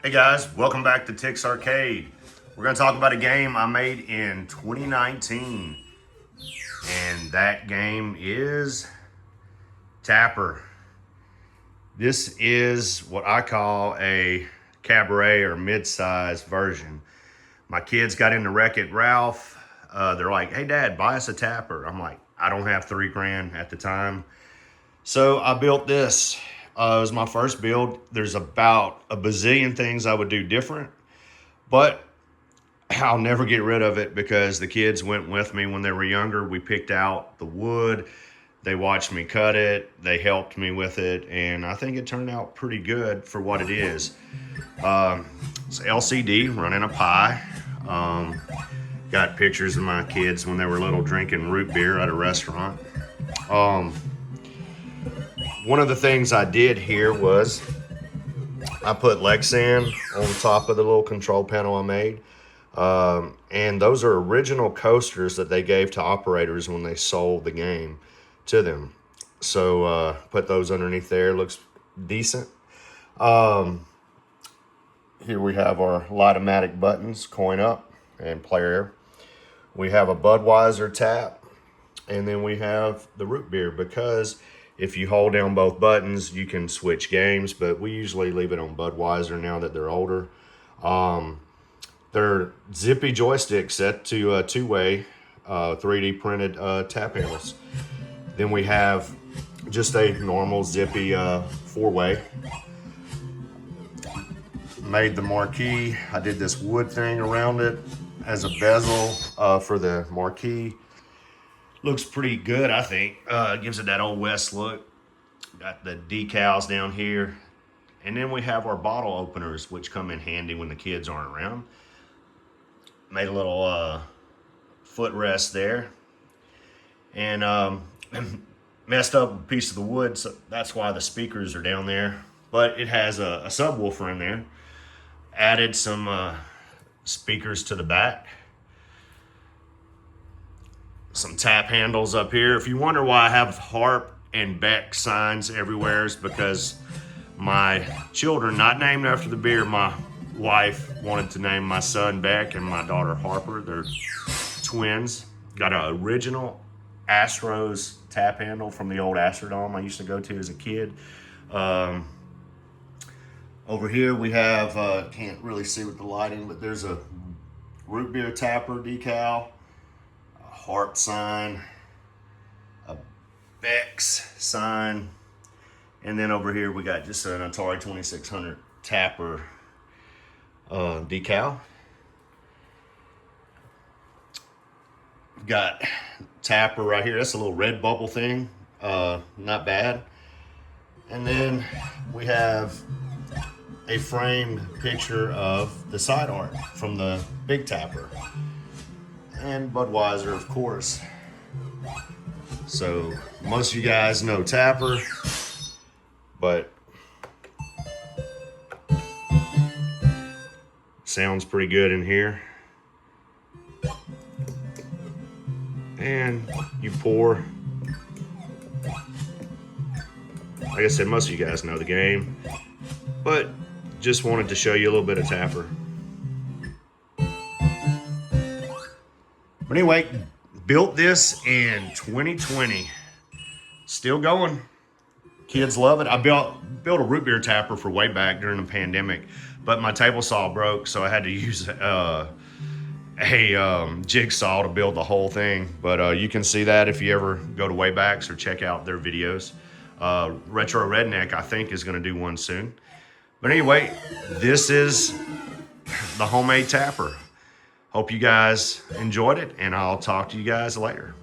Hey guys, welcome back to Tix Arcade. We're going to talk about a game I made in 2019. And that game is Tapper. This is what I call a cabaret or mid-size version. My kids got into Wreck-It Ralph. They're like, hey dad, buy us a Tapper. I'm like, I don't have $3,000 at the time. So I built this. It was my first build. There's about a bazillion things I would do different, but I'll never get rid of it because the kids went with me when they were younger. We picked out the wood. They watched me cut it. They helped me with it, and I think it turned out pretty good for what it is. It's LCD running a pie. Got pictures of my kids when they were little drinking root beer at a restaurant. One of the things I did here was I put Lexan on top of the little control panel I made. And those are original coasters that they gave to operators when they sold the game to them. So put those underneath there. Looks decent. Here we have our Light-O-Matic buttons, coin up and player. We have a Budweiser tap. And then we have the root beer, because if you hold down both buttons, you can switch games, but we usually leave it on Budweiser now that they're older. They're zippy joysticks set to two-way 3D printed tap handles. Then we have just a normal zippy four-way. Made the marquee. I did this wood thing around it as a bezel for the marquee. Looks pretty good, I think. Gives it that old West look. Got the decals down here. And then we have our bottle openers, which come in handy when the kids aren't around. Made a little footrest there. And messed up a piece of the wood, so that's why the speakers are down there. But it has a subwoofer in there. Added some speakers to the back. Some tap handles up here. If you wonder why I have Harp and Beck signs everywhere, is because my children, not named after the beer, my wife wanted to name my son Beck and my daughter Harper. They're twins. Got an original Astros tap handle from the old Astrodome I used to go to as a kid. Over here we have, can't really see with the lighting, but there's a root beer tapper decal, Harp sign, a Beck's sign, and then over here we got just an Atari 2600 Tapper decal. Got Tapper right here. That's a little red bubble thing. Not bad. And then we have a framed picture of the side art from the big Tapper. And Budweiser, of course. So most of you guys know Tapper, but sounds pretty good in here. And you pour. Like I said, most of you guys know the game, but just wanted to show you a little bit of Tapper. But anyway, built this in 2020. Still going. Kids love it. I built a root beer tapper for way back during the pandemic, but my table saw broke, so I had to use a jigsaw to build the whole thing. But you can see that if you ever go to Waybacks or check out their videos. Retro Redneck, I think, is going to do one soon. But anyway, this is the homemade tapper. Hope you guys enjoyed it, and I'll talk to you guys later.